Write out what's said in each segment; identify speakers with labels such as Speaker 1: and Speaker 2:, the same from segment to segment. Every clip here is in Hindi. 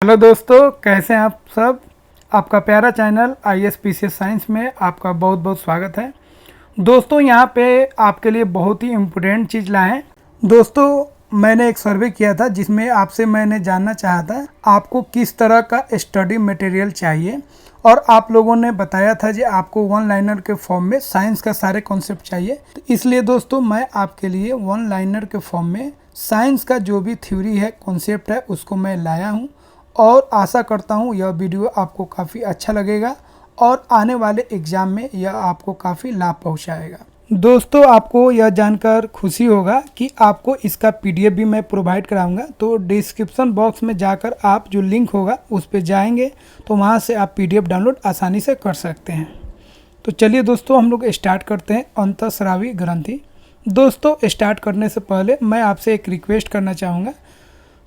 Speaker 1: हेलो दोस्तों, कैसे हैं आप सब। आपका प्यारा चैनल ISPCS साइंस में आपका बहुत बहुत स्वागत है। दोस्तों यहाँ पे आपके लिए बहुत ही इम्पोर्टेंट चीज़ लाए हैं। दोस्तों मैंने एक सर्वे किया था जिसमें आपसे मैंने जानना चाहा था आपको किस तरह का स्टडी मटेरियल चाहिए, और आप लोगों ने बताया था कि आपको वन लाइनर के फॉर्म में साइंस का सारे कॉन्सेप्ट चाहिए। तो इसलिए दोस्तों मैं आपके लिए वन लाइनर के फॉर्म में साइंस का जो भी थ्योरी है, कॉन्सेप्ट है, उसको मैं लाया हूँ और आशा करता हूँ यह वीडियो आपको काफ़ी अच्छा लगेगा और आने वाले एग्ज़ाम में यह आपको काफ़ी लाभ पहुँचाएगा। दोस्तों आपको यह जानकर खुशी होगा कि आपको इसका PDF भी मैं प्रोवाइड कराऊंगा। तो डिस्क्रिप्शन बॉक्स में जाकर आप जो लिंक होगा उस पर जाएंगे तो वहां से आप PDF डाउनलोड आसानी से कर सकते हैं। तो चलिए दोस्तों हम लोग स्टार्ट करते हैं अंतःस्रावी ग्रंथि। दोस्तों स्टार्ट करने से पहले मैं आपसे एक रिक्वेस्ट करना चाहूँगा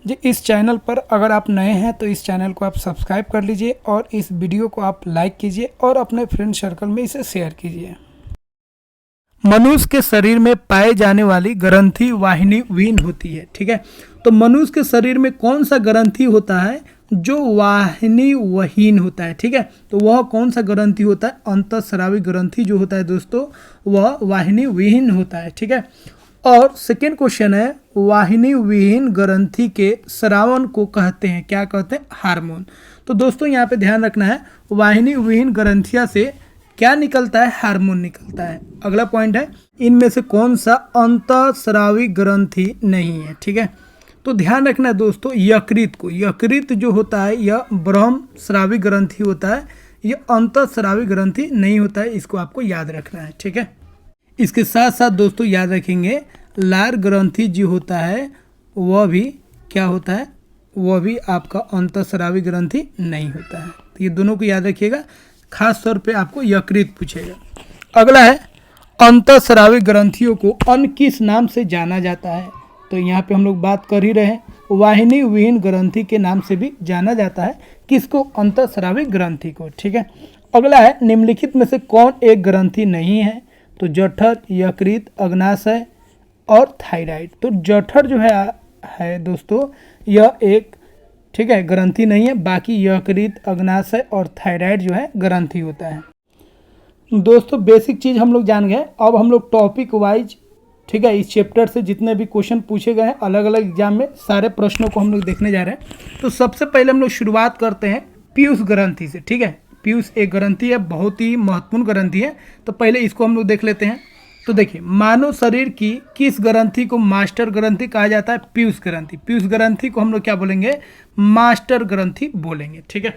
Speaker 1: जी, इस चैनल पर अगर आप नए हैं तो इस चैनल को आप सब्सक्राइब कर लीजिए और इस वीडियो को आप लाइक कीजिए और अपने फ्रेंड सर्कल में इसे शेयर कीजिए। मनुष्य के शरीर में पाए जाने वाली ग्रंथि वाहिनी विहीन होती है। ठीक है, तो मनुष्य के शरीर में कौन सा ग्रंथि होता है जो वाहिनी विहीन होता है। ठीक है, तो वह कौन सा ग्रंथि होता है? अंतःस्रावी ग्रंथि जो होता है दोस्तों वह वाहिनी विहीन होता है। ठीक है, और सेकेंड क्वेश्चन है, वाहिनी विहीन ग्रंथि के स्रावन को कहते हैं, क्या कहते हैं? हार्मोन। तो दोस्तों यहाँ पे ध्यान रखना है, वाहिनी विहीन ग्रंथिया से क्या निकलता है? हार्मोन निकलता है। अगला पॉइंट है, इनमें से कौन सा अंतःस्रावी ग्रंथि नहीं है? ठीक है, तो ध्यान रखना है दोस्तों, यकृत को, यकृत जो होता है यह ब्रह्मस्रावी ग्रंथि होता है, यह अंतःस्रावी ग्रंथि नहीं होता है, इसको आपको याद रखना है। ठीक है, इसके साथ साथ दोस्तों याद रखेंगे लार ग्रंथि जो होता है वह भी क्या होता है? वह भी आपका अंतःस्रावी ग्रंथि नहीं होता है। तो ये दोनों को याद रखिएगा, खास तौर पे आपको यकृत पूछेगा। अगला है, अंतःस्रावी ग्रंथियों को अन्य किस नाम से जाना जाता है? तो यहाँ पे हम लोग बात कर ही रहे हैं, वाहिनी विहीन ग्रंथि के नाम से भी जाना जाता है। किसको? अंतःस्रावी ग्रंथि को। ठीक है, अगला है, निम्नलिखित में से कौन एक ग्रंथि नहीं है? तो जठर, यकृत, अग्नाशय और थायराइड। तो जठर जो है दोस्तों यह एक, ठीक है, ग्रंथि नहीं है, बाकी यकृत, अग्नाशय और थायराइड जो है ग्रंथि होता है। दोस्तों बेसिक चीज़ हम लोग जान गए, अब हम लोग टॉपिक वाइज, ठीक है, इस चैप्टर से जितने भी क्वेश्चन पूछे गए हैं अलग अलग एग्जाम में, सारे प्रश्नों को हम लोग देखने जा रहे हैं। तो सबसे पहले हम लोग शुरुआत करते हैं पीयूष ग्रंथि से। ठीक है, पीयूष एक ग्रंथि है, बहुत ही महत्वपूर्ण ग्रंथि है। तो पहले इसको हम लोग देख लेते हैं। तो देखिए, मानव शरीर की किस ग्रंथि को मास्टर ग्रंथि कहा जाता है? पीयूष ग्रंथि। पीयूष ग्रंथि को हम लोग क्या बोलेंगे? मास्टर ग्रंथि बोलेंगे। ठीक है,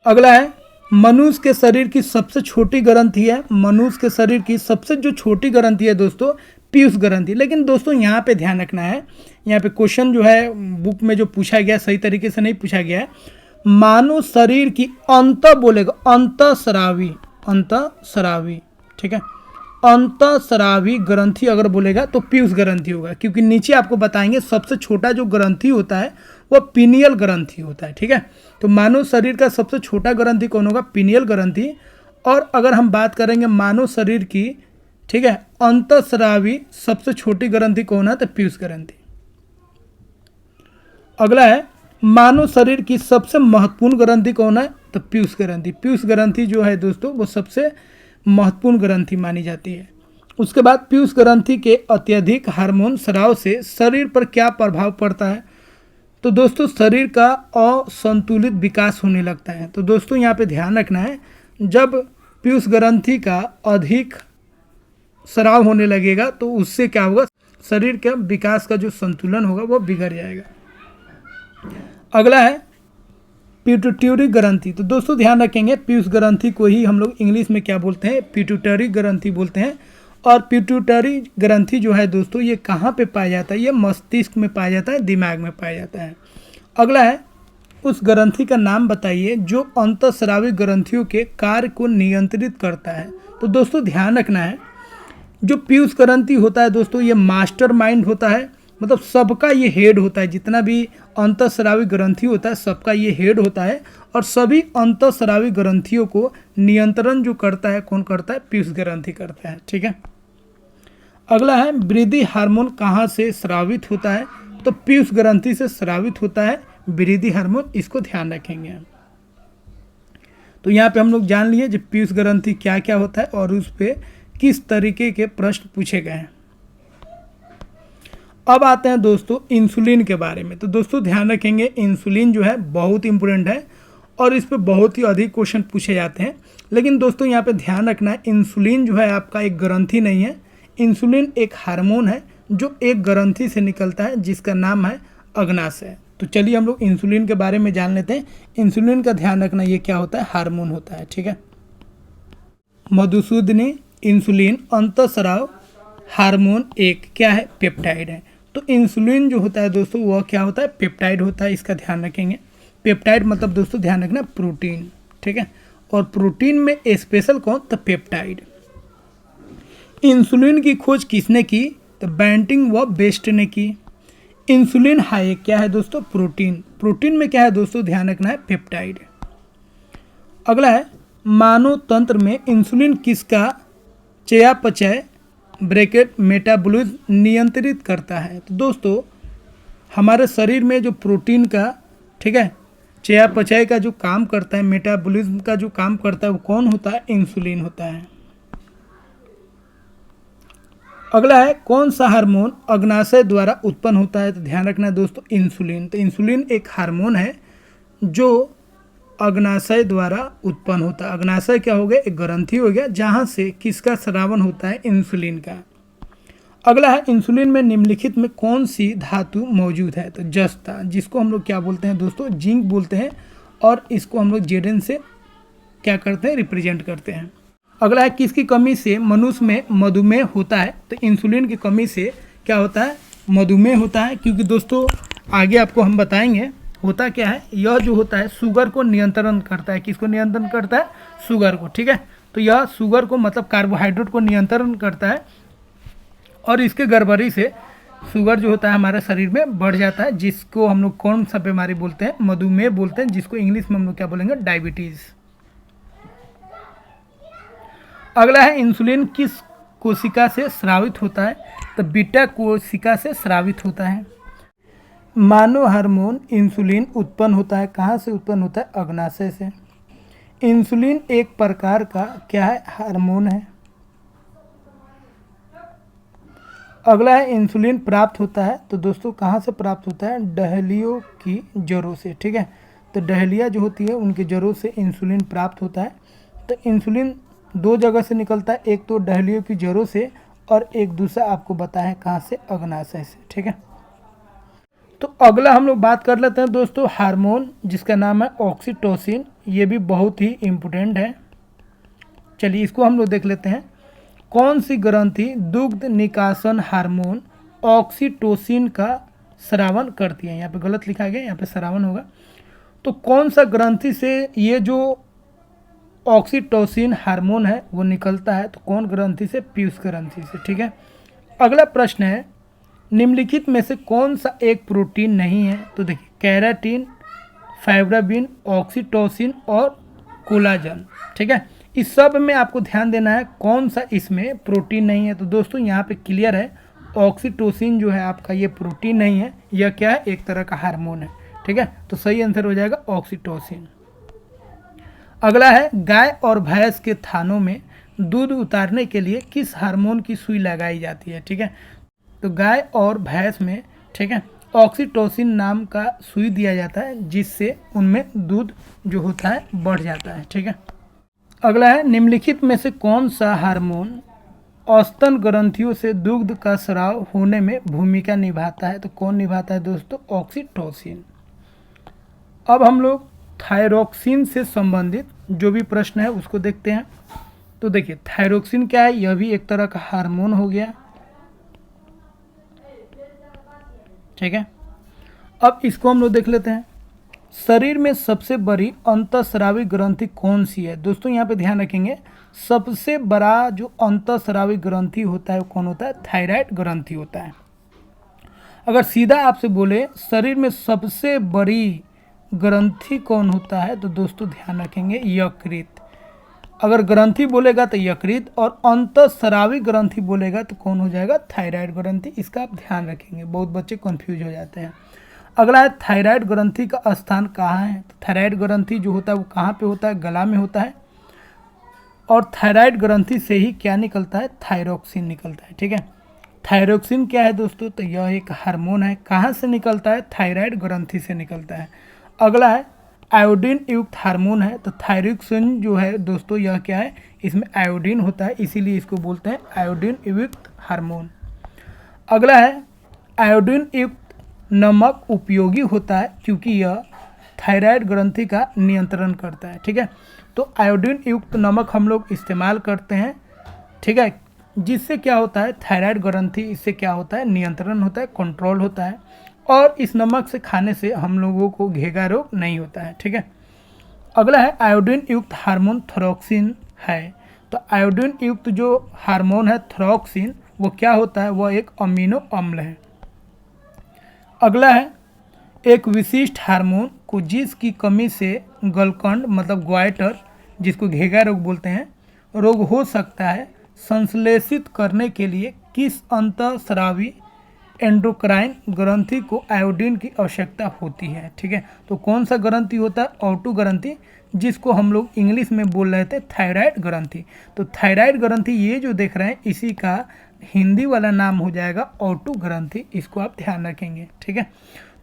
Speaker 1: अगला है, मनुष्य के शरीर की सबसे छोटी ग्रंथि है, मनुष्य के शरीर की सबसे जो छोटी ग्रंथि है दोस्तों पीयूष ग्रंथि। लेकिन दोस्तों यहाँ पे ध्यान रखना है, यहाँ पे क्वेश्चन जो है बुक में जो पूछा गया सही तरीके से नहीं पूछा गया है। मानव शरीर की अंत बोलेगा, अंतःस्रावी, अंतःस्रावी। ठीक है, अंतःस्रावी ग्रंथि अगर बोलेगा तो पीयूष ग्रंथि होगा, क्योंकि नीचे आपको बताएंगे सबसे छोटा जो ग्रंथि होता है वह पीनियल ग्रंथि होता है। ठीक है, तो मानव शरीर का सबसे छोटा ग्रंथि कौन होगा? पीनियल ग्रंथि। और अगर हम बात करेंगे मानव शरीर की, ठीक है, अंतःस्रावी सबसे छोटी ग्रंथि कौन है? तो पीयूष ग्रंथि। अगला है, मानव शरीर की सबसे महत्वपूर्ण ग्रंथि कौन है? तो पीयूष ग्रंथि। पीयूष ग्रंथि जो है दोस्तों वो सबसे महत्वपूर्ण ग्रंथि मानी जाती है। उसके बाद पीयूष ग्रंथि के अत्यधिक हार्मोन स्राव से शरीर पर क्या प्रभाव पड़ता है? तो दोस्तों शरीर का असंतुलित विकास होने लगता है। तो दोस्तों यहाँ पे ध्यान रखना है, जब पीयूष ग्रंथि का अधिक स्राव होने लगेगा तो उससे क्या होगा? शरीर के विकास का जो संतुलन होगा वो बिगड़ जाएगा। अगला है पिट्यूटरी ग्रंथि। तो दोस्तों ध्यान रखेंगे, पीयूष ग्रंथि को ही हम लोग इंग्लिश में क्या बोलते हैं? पिट्यूटरी ग्रंथि बोलते हैं। और पिट्यूटरी ग्रंथि जो है दोस्तों ये कहाँ पे पाया जाता है? ये मस्तिष्क में पाया जाता है, दिमाग में पाया जाता है। अगला है, उस ग्रंथि का नाम बताइए जो अंतःस्रावी ग्रंथियों के कार्य को नियंत्रित करता है। तो दोस्तों ध्यान रखना है, जो पीयूष ग्रंथि होता है दोस्तों ये मास्टर माइंड होता है, मतलब सबका ये हेड होता है, जितना भी अंतःस्रावी ग्रंथि होता है सबका ये हेड होता है। और सभी अंतःस्रावी ग्रंथियों को नियंत्रण जो करता है कौन करता है? पीयूष ग्रंथि करता है। ठीक है, अगला है, वृद्धि हार्मोन कहाँ से स्रावित होता है? तो पीयूष ग्रंथि से स्रावित होता है। वृद्धि हार्मोन, इसको ध्यान रखेंगे। तो यहाँ पे हम लोग जान लिए जो पीयूष ग्रंथि क्या क्या होता है और उस पर किस तरीके के प्रश्न पूछे गए हैं। अब आते हैं दोस्तों इंसुलिन के बारे में। तो दोस्तों ध्यान रखेंगे, इंसुलिन जो है बहुत इंपॉर्टेंट है और इस पे बहुत ही अधिक क्वेश्चन पूछे जाते हैं। लेकिन दोस्तों यहाँ पे ध्यान रखना है, इंसुलिन जो है आपका एक ग्रंथि नहीं है। इंसुलिन एक हार्मोन है जो एक ग्रंथि से निकलता है जिसका नाम है अग्नाशय। तो चलिए हम लोग इंसुलिन के बारे में जान लेते हैं। इंसुलिन का ध्यान रखना, ये क्या होता है, हार्मोन होता है, ठीक है। मधुसूदनी, इंसुलिन अंतःस्राव हार्मोन एक क्या है, पेप्टाइड है। तो इंसुलिन जो होता है दोस्तों वह क्या होता है, पेप्टाइड होता है, इसका ध्यान रखेंगे। पेप्टाइड मतलब दोस्तों ध्यान रखना प्रोटीन, ठीक है। और प्रोटीन में स्पेशल कौन, तो पेप्टाइड। इंसुलिन की खोज किसने की, तो बैंटिंग व बेस्ट ने की। इंसुलिन हाई क्या है दोस्तों, प्रोटीन। प्रोटीन में क्या है दोस्तों, ध्यान रखना है पेप्टाइड। अगला है मानव तंत्र में इंसुलिन किसका चयापचय ब्रैकेट मेटाबॉलिज्म नियंत्रित करता है। तो दोस्तों हमारे शरीर में जो प्रोटीन का, ठीक है, चयापचय का जो काम करता है, मेटाबॉलिज्म का जो काम करता है वो कौन होता है, इंसुलिन होता है। अगला है कौन सा हार्मोन अग्नाशय द्वारा उत्पन्न होता है। तो ध्यान रखना है दोस्तों इंसुलिन। तो इंसुलिन एक हार्मोन है जो अग्नाशय द्वारा उत्पन्न होता है। अग्नाशय क्या हो गया, एक ग्रंथि हो गया जहाँ से किसका स्रावन होता है, इंसुलिन का। अगला है इंसुलिन में निम्नलिखित में कौन सी धातु मौजूद है। तो जस्ता, जिसको हम लोग क्या बोलते हैं दोस्तों, जिंक बोलते हैं, और इसको हम लोग जेडन से क्या करते हैं, रिप्रेजेंट करते हैं। अगला है किसकी कमी से मनुष्य में मधुमेह होता है। तो इंसुलिन की कमी से क्या होता है, मधुमेह होता है। क्योंकि दोस्तों आगे आपको हम बताएंगे होता क्या है, यह जो होता है शुगर को नियंत्रण करता है। किसको नियंत्रण करता है, शुगर को, ठीक है। तो यह शुगर को मतलब कार्बोहाइड्रेट को नियंत्रण करता है और इसके गड़बड़ी से शुगर जो होता है हमारे शरीर में बढ़ जाता है, जिसको हम लोग कौन सा बीमारी बोलते हैं, मधुमेह बोलते हैं, जिसको इंग्लिश में हम लोग क्या बोलेंगे, डायबिटीज़। अगला है इंसुलिन किस कोशिका से स्रावित होता है। तो बीटा कोशिका से स्रावित होता है। मानव हार्मोन इंसुलिन उत्पन्न होता है, कहाँ से उत्पन्न होता है, अग्नाशय से। इंसुलिन एक प्रकार का क्या है, हार्मोन है। अगला है इंसुलिन प्राप्त होता है। तो दोस्तों कहाँ से प्राप्त होता है, डहलियों की जड़ों से, ठीक है। तो डहलिया जो होती है उनकी जड़ों से इंसुलिन प्राप्त होता है। तो इंसुलिन दो जगह से निकलता है, एक तो डहलियों की जड़ों से और एक दूसरा आपको बताया कहाँ से, अग्नाशय से, ठीक है। तो अगला हम लोग बात कर लेते हैं दोस्तों हार्मोन, जिसका नाम है ऑक्सीटोसिन। ये भी बहुत ही इम्पोर्टेंट है। चलिए इसको हम लोग देख लेते हैं। कौन सी ग्रंथि दुग्ध निकासन हार्मोन ऑक्सीटोसिन का स्रावन करती है। यहाँ पे गलत लिखा गया, यहाँ पे स्रावन होगा। तो कौन सा ग्रंथि से ये जो ऑक्सीटोसिन हार्मोन है वो निकलता है। तो कौन ग्रंथि से, पीयूष ग्रंथि से, ठीक है। अगला प्रश्न है निम्नलिखित में से कौन सा एक प्रोटीन नहीं है। तो देखिए कैराटिन, फाइब्रोबिन, ऑक्सीटोसिन और कोलाजन, ठीक है। इस सब में आपको ध्यान देना है कौन सा इसमें प्रोटीन नहीं है। तो दोस्तों यहाँ पे क्लियर है, ऑक्सीटोसिन जो है आपका ये प्रोटीन नहीं है, यह क्या है, एक तरह का हार्मोन है, ठीक है। तो सही आंसर हो जाएगा ऑक्सीटोसिन। अगला है गाय और भैंस के थानों में दूध उतारने के लिए किस हार्मोन की सुई लगाई जाती है, ठीक है। तो गाय और भैंस में, ठीक है, ऑक्सीटोसिन नाम का सुई दिया जाता है जिससे उनमें दूध जो होता है बढ़ जाता है, ठीक है। अगला है निम्नलिखित में से कौन सा हार्मोन औसतन ग्रंथियों से दुग्ध का स्राव होने में भूमिका निभाता है। तो कौन निभाता है दोस्तों, ऑक्सीटोसिन। अब हम लोग थायरोक्सिन से संबंधित जो भी प्रश्न है उसको देखते हैं। तो देखिए थायरोक्सिन क्या है, यह भी एक तरह का हार्मोन हो गया, ठीक है। अब इसको हम लोग देख लेते हैं। शरीर में सबसे बड़ी अंतःस्रावी ग्रंथि कौन सी है। दोस्तों यहाँ पे ध्यान रखेंगे, सबसे बड़ा जो अंतःस्रावी ग्रंथि होता है वो कौन होता है, थायराइड ग्रंथि होता है। अगर सीधा आपसे बोले शरीर में सबसे बड़ी ग्रंथि कौन होता है, तो दोस्तों ध्यान रखेंगे यकृत। अगर ग्रंथि बोलेगा तो यकृत, और अंतःस्रावी ग्रंथि बोलेगा तो कौन हो जाएगा, थायराइड ग्रंथि। इसका आप ध्यान रखेंगे, बहुत बच्चे कंफ्यूज हो जाते हैं। अगला है थायराइड ग्रंथि का स्थान कहाँ है। तो थायराइड ग्रंथि जो होता है वो कहाँ पे होता है, गला में होता है। और थायराइड ग्रंथि से ही क्या निकलता है, थायरोक्सिन निकलता है। ठीक है, थायरोक्सिन क्या है दोस्तों, तो यह एक हार्मोन है। कहाँ से निकलता है, थायराइड ग्रंथि से निकलता है। अगला है आयोडीन युक्त हार्मोन है। तो थायरोक्सिन जो है दोस्तों यह क्या है, इसमें आयोडीन होता है, इसीलिए इसको बोलते हैं आयोडीन युक्त हार्मोन। अगला है आयोडीन युक्त नमक उपयोगी होता है क्योंकि यह थायराइड ग्रंथि का नियंत्रण करता है। ठीक है, तो आयोडीन युक्त नमक हम लोग इस्तेमाल करते हैं। ठीक है, जिससे क्या होता है, थायराइड ग्रंथि इससे क्या होता है, नियंत्रण होता है, कंट्रोल होता है। और इस नमक से खाने से हम लोगों को घेगा रोग नहीं होता है। ठीक है, अगला है आयोडीन युक्त हार्मोन थोरॉक्सिन है। तो आयोडीन युक्त जो हार्मोन है थोरॉक्सिन वो क्या होता है, वह एक अमीनो अम्ल है। अगला है एक विशिष्ट हार्मोन को जिसकी कमी से गलकंड मतलब ग्वाइटर, जिसको घेगा रोग बोलते हैं, रोग हो सकता है, संश्लेषित करने के लिए किस अंतःस्रावी एंडोक्राइन ग्रंथि को आयोडीन की आवश्यकता होती है। ठीक है, तो कौन सा ग्रंथि होता है, ऑटो ग्रंथि, जिसको हम लोग इंग्लिश में बोल रहे थे थायराइड ग्रंथि। तो थायराइड ग्रंथि ये जो देख रहे हैं इसी का हिंदी वाला नाम हो जाएगा ऑटो ग्रंथि, इसको आप ध्यान रखेंगे। ठीक है,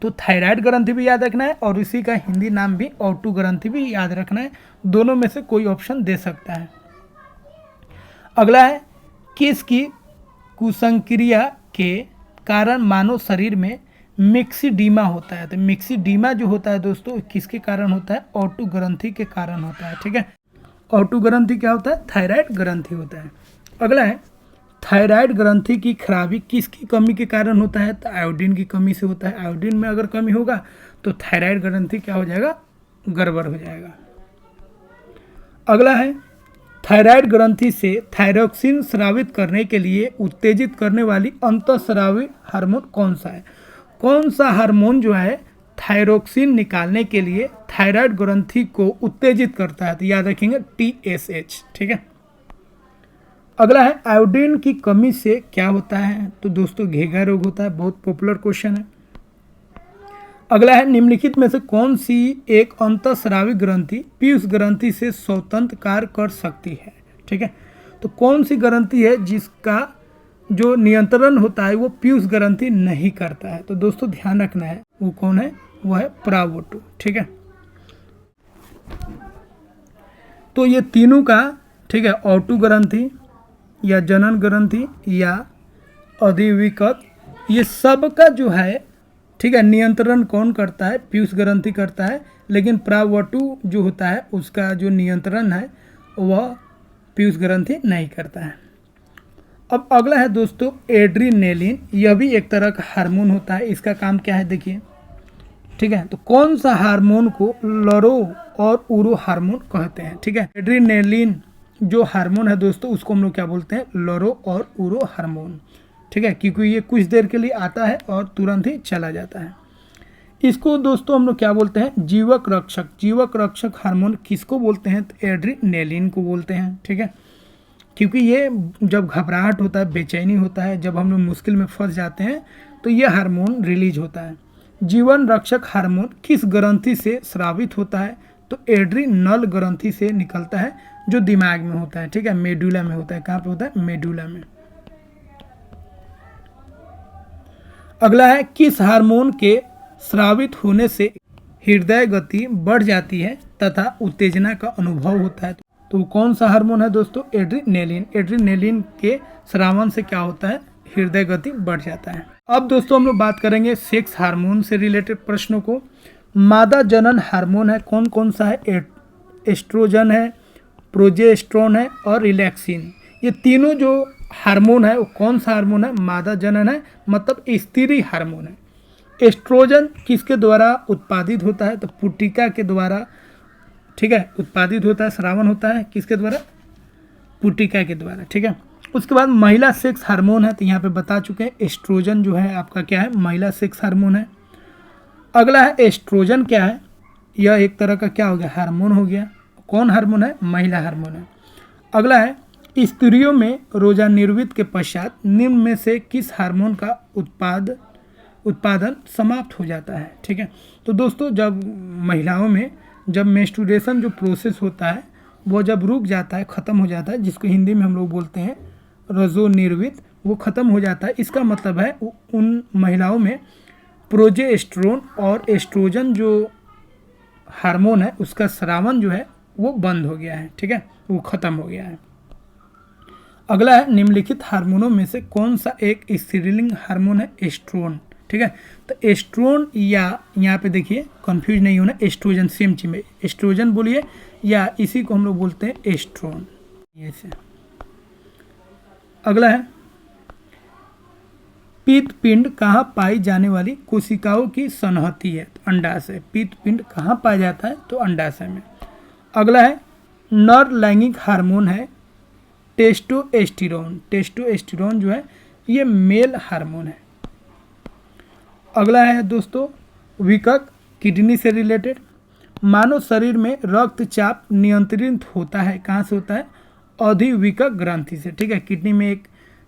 Speaker 1: तो थायराइड ग्रंथि भी याद रखना है और इसी का हिंदी नाम भी ऑटो ग्रंथि भी याद रखना है, दोनों में से कोई ऑप्शन दे सकता है। अगला है किसकी कुसंक्रिया के कारण मानव शरीर में मिक्सिडीमा होता है। तो मिक्सिडीमा जो होता है दोस्तों किसके कारण होता है, ऑटो ग्रंथि के कारण होता है। ठीक है, ऑटो ग्रंथि क्या होता है, थायराइड ग्रंथि होता है। अगला है थायराइड ग्रंथि की खराबी किसकी कमी के कारण होता है, तो आयोडीन की कमी से होता है। आयोडीन में अगर कमी होगा तो थायराइड ग्रंथि क्या हो जाएगा, गड़बड़ हो जाएगा। अगला है थायराइड ग्रंथि से थायरोक्सिन स्रावित करने के लिए उत्तेजित करने वाली अंतःस्रावी हार्मोन कौन सा है। कौन सा हार्मोन जो है थायरोक्सिन निकालने के लिए थायराइड ग्रंथि को उत्तेजित करता है, तो याद रखेंगे TSH। ठीक है, अगला है आयोडीन की कमी से क्या होता है, तो दोस्तों घेगा रोग होता है, बहुत पॉपुलर क्वेश्चन है। अगला है निम्नलिखित में से कौन सी एक अंतःस्रावी ग्रंथि पीयूष ग्रंथि से स्वतंत्र कार्य कर सकती है। ठीक है, तो कौन सी ग्रंथि है जिसका जो नियंत्रण होता है वो पीयूष ग्रंथि नहीं करता है, तो दोस्तों ध्यान रखना है वो कौन है, वो है प्रावोटो। ठीक है, तो ये तीनों का, ठीक है, ऑटो ग्रंथि या जनन ग्रंथि या अधिविकत, ये सब का जो है, ठीक है, नियंत्रण कौन करता है, पीयूष ग्रंथि करता है, लेकिन प्रावोटो जो होता है उसका जो नियंत्रण है वह पीयूष ग्रंथि नहीं करता है। अब अगला है दोस्तों एड्रीनेलिन, यह भी एक तरह का हार्मोन होता है। इसका काम क्या है देखिए। ठीक है, तो कौन सा हार्मोन को लरो और उरो हार्मोन कहते हैं। ठीक है, एड्रीनेलिन जो हार्मोन है दोस्तों उसको हम लोग क्या बोलते हैं, लरो और उरो हार्मोन। ठीक है, क्योंकि ये कुछ देर के लिए आता है और तुरंत ही चला जाता है। इसको दोस्तों हम लोग क्या बोलते हैं, जीवक रक्षक। जीवक रक्षक हार्मोन किसको बोलते हैं, तो एड्रीनेलिन को बोलते हैं। ठीक है, क्योंकि ये जब घबराहट होता है, बेचैनी होता है, जब हम लोग मुश्किल में फंस जाते हैं तो ये हार्मोन रिलीज होता है। जीवन रक्षक हार्मोन किस ग्रंथि से स्रावित होता है, तो एड्रीनल ग्रंथि से निकलता है जो दिमाग में होता है। ठीक है, मेडुला में होता है। कहाँ पे होता है, मेडुला में। अगला है किस हार्मोन के स्रावित होने से हृदय गति बढ़ जाती है तथा उत्तेजना का अनुभव होता है, तो कौन सा हार्मोन है दोस्तों, एड्रीनेलिन। एड्रीनेलिन के स्रावन से क्या होता है, हृदय गति बढ़ जाता है। अब दोस्तों हम लोग बात करेंगे सेक्स हार्मोन से रिलेटेड प्रश्नों को। मादा जनन हार्मोन है, कौन कौन सा है, एस्ट्रोजन है, प्रोजेस्टेरोन है और रिलैक्सिन। ये तीनों जो हार्मोन है वो कौन सा हार्मोन है, मादा जनन है, मतलब स्त्री हार्मोन है। एस्ट्रोजन किसके द्वारा उत्पादित होता है, तो पुटिका के द्वारा, ठीक है, उत्पादित होता है, स्रावन होता है किसके द्वारा, पुटिका के द्वारा। ठीक है, उसके बाद महिला सेक्स हार्मोन है, तो यहाँ पे बता चुके हैं एस्ट्रोजन जो है आपका क्या है, महिला सेक्स हार्मोन है। अगला है एस्ट्रोजन क्या है, यह एक तरह का क्या हो गया, हार्मोन हो गया। कौन हार्मोन है, महिला हार्मोन है। अगला है स्त्रियों में रोजानिर्वित के पश्चात निम्न में से किस हार्मोन का उत्पाद उत्पादन समाप्त हो जाता है। ठीक है, तो दोस्तों जब महिलाओं में जब मेंस्ट्रुएशन जो प्रोसेस होता है वो जब रुक जाता है, ख़त्म हो जाता है, जिसको हिंदी में हम लोग बोलते हैं रजोनिर्वित, वो ख़त्म हो जाता है, इसका मतलब है उन महिलाओं में प्रोजेस्टेरोन और एस्ट्रोजन जो हार्मोन है उसका स्रावन जो है वो बंद हो गया है। ठीक है, वो ख़त्म हो गया है। अगला है निम्नलिखित हार्मोनों में से कौन सा एक स्त्रीलिंग हार्मोन है? एस्ट्रोन। ठीक है, तो एस्ट्रोन या यहाँ पे देखिए कंफ्यूज नहीं होना, एस्ट्रोजन सेम चीज में, एस्ट्रोजन बोलिए या इसी को हम लोग बोलते हैं एस्ट्रोन। ऐसे अगला है पीत पिंड कहाँ पाई जाने वाली कोशिकाओं की सनहती है? तो अंडाशय। पीत पिंड कहाँ पाया जाता है? तो अंडाशय में। अगला है नर लैंगिक हार्मोन है टेस्टोस्टेरोन। टेस्टोस्टेरोन जो है ये मेल हार्मोन है। अगला है दोस्तों विकक, किडनी से रिलेटेड। मानव शरीर में रक्तचाप नियंत्रित होता है, कहाँ से होता है? अधिविकक ग्रंथि से। ठीक है, किडनी में एक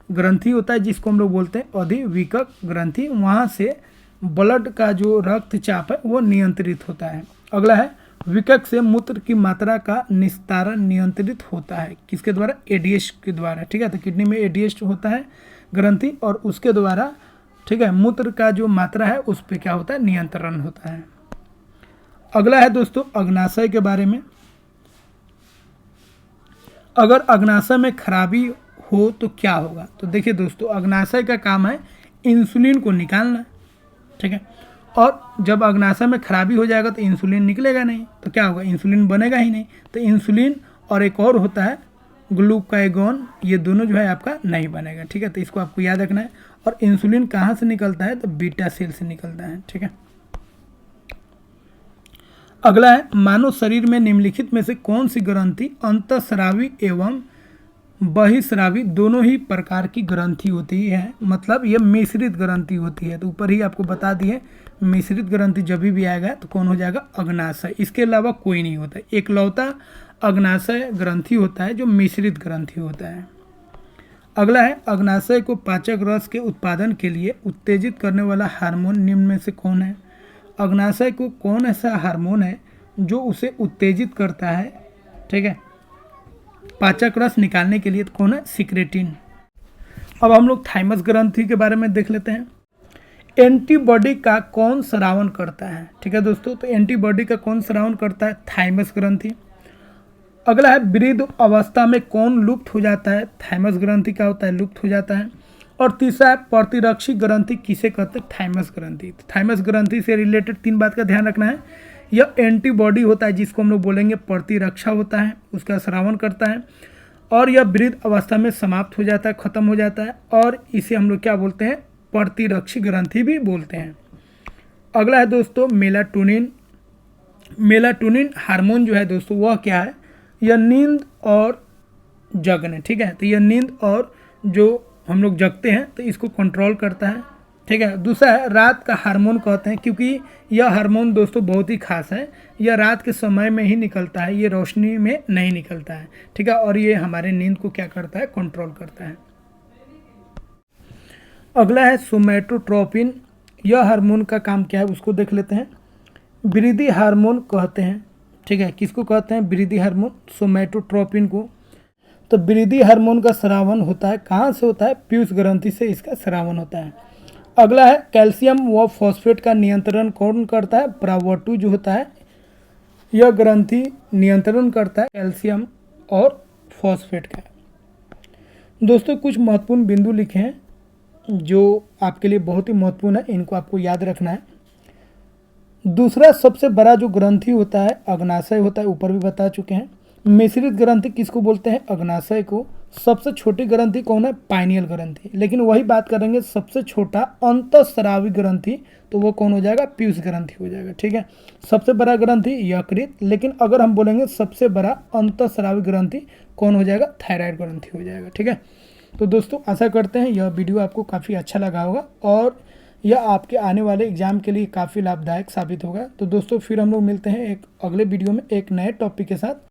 Speaker 1: ग्रंथि होता है जिसको हम लोग बोलते हैं अधिविकक ग्रंथि, वहाँ से ब्लड का जो रक्तचाप है वो नियंत्रित होता है। अगला है विकक से मूत्र की मात्रा का निस्तारण नियंत्रित होता है, किसके द्वारा? एडीएच के द्वारा। ठीक है, तो किडनी में एडीएच होता है ग्रंथि और उसके द्वारा, ठीक है, मूत्र का जो मात्रा है उस पर क्या होता है? नियंत्रण होता है। अगला है दोस्तों अग्नाशय के बारे में। अगर अग्नाशय में खराबी हो तो क्या होगा? तो देखिए दोस्तों अग्नाशय का काम है इंसुलिन को निकालना। ठीक है, और जब अग्नाशय में खराबी हो जाएगा तो इंसुलिन निकलेगा नहीं, तो क्या होगा? इंसुलिन बनेगा ही नहीं। तो इंसुलिन और एक और होता है ग्लूकागॉन, ये दोनों जो है आपका नहीं बनेगा। ठीक है, तो इसको आपको याद रखना है। और इंसुलिन कहाँ से निकलता है? तो बीटा सेल से निकलता है। ठीक है, अगला है मानव शरीर में निम्नलिखित में से कौन सी ग्रंथि अंतःस्रावी एवं बहिस्रावी दोनों ही प्रकार की ग्रंथि होती है? मतलब यह मिश्रित ग्रंथि होती है। तो ऊपर ही आपको बता दिए मिश्रित ग्रंथि जब भी आएगा तो कौन हो जाएगा? अग्नाशय। इसके अलावा कोई नहीं होता, एकलौता अग्नाशय ग्रंथि होता है जो मिश्रित ग्रंथि होता है। अगला है अग्नाशय को पाचक रस के उत्पादन के लिए उत्तेजित करने वाला हार्मोन निम्न में से कौन है? अग्नाशय को कौन ऐसा हार्मोन है जो उसे उत्तेजित करता है? ठीक है, पाचक रस निकालने के लिए? तो कौन है? सिक्रेटिन। अब हम लोग थाइमस ग्रंथि के बारे में देख लेते हैं। एंटीबॉडी का कौन स्रावन करता है? ठीक है दोस्तों, तो एंटीबॉडी का कौन स्रावन करता है? थाइमस ग्रंथि। अगला है वृद्ध अवस्था में कौन लुप्त हो जाता है? थाइमस ग्रंथि क्या होता है? लुप्त हो जाता है। और तीसरा है प्रतिरक्षी ग्रंथि किसे कहते हैं? थाइमस ग्रंथि। थाइमस ग्रंथि से रिलेटेड तीन बात का ध्यान रखना है। यह एंटीबॉडी होता है जिसको हम लोग बोलेंगे प्रतिरक्षा होता है, उसका स्रावन करता है। और यह वृद्ध अवस्था में समाप्त हो जाता है, खत्म हो जाता है, और इसे हम लोग क्या बोलते हैं? प्रतिरक्षी ग्रंथि भी बोलते हैं। अगला है दोस्तों मेलाटोनिन। मेलाटोनिन हार्मोन जो है दोस्तों वह क्या है? यह नींद और जगने। ठीक है, तो यह नींद और जो हम लोग जगते हैं तो इसको कंट्रोल करता है। ठीक है, दूसरा है रात का हार्मोन कहते हैं, क्योंकि यह हार्मोन दोस्तों बहुत ही खास है। यह रात के समय में ही निकलता है, ये रोशनी में नहीं निकलता है। ठीक है, और ये हमारे नींद को क्या करता है? कंट्रोल करता है। अगला है सोमैटोट्रोपिन। यह हार्मोन का काम क्या है उसको देख लेते हैं। वृद्धि हार्मोन कहते हैं। ठीक है, किसको कहते हैं? वृद्धि हार्मोन, सोमैटोट्रोपिन को। तो वृद्धि हार्मोन का स्रावन होता है, कहाँ से होता है? पीयूष ग्रंथि से इसका स्रावन होता है। अगला है कैल्शियम व फॉस्फेट का नियंत्रण कौन करता है? प्रावटू जो होता है यह ग्रंथि नियंत्रण करता है कैल्शियम और फॉस्फेट का। दोस्तों कुछ महत्वपूर्ण बिंदु लिखे हैं जो आपके लिए बहुत ही महत्वपूर्ण है, इनको आपको याद रखना है। दूसरा सबसे बड़ा जो ग्रंथि होता है अग्नाशय होता है, ऊपर भी बता चुके हैं। मिश्रित ग्रंथि किसको बोलते हैं? अग्नाशय को। सबसे छोटी ग्रंथि कौन है? पाइनियल ग्रंथि। लेकिन वही बात करेंगे सबसे छोटा अंतःस्रावी ग्रंथि, तो वो कौन हो जाएगा? पीयूष ग्रंथि हो जाएगा। ठीक है, सबसे बड़ा ग्रंथि यकृत, लेकिन अगर हम बोलेंगे सबसे बड़ा अंतःस्रावी ग्रंथि कौन हो जाएगा? थायराइड ग्रंथि हो जाएगा। ठीक है, तो दोस्तों आशा करते हैं यह वीडियो आपको काफ़ी अच्छा लगा होगा और यह आपके आने वाले एग्जाम के लिए काफ़ी लाभदायक साबित होगा। तो दोस्तों फिर हम लोग मिलते हैं एक अगले वीडियो में एक नए टॉपिक के साथ।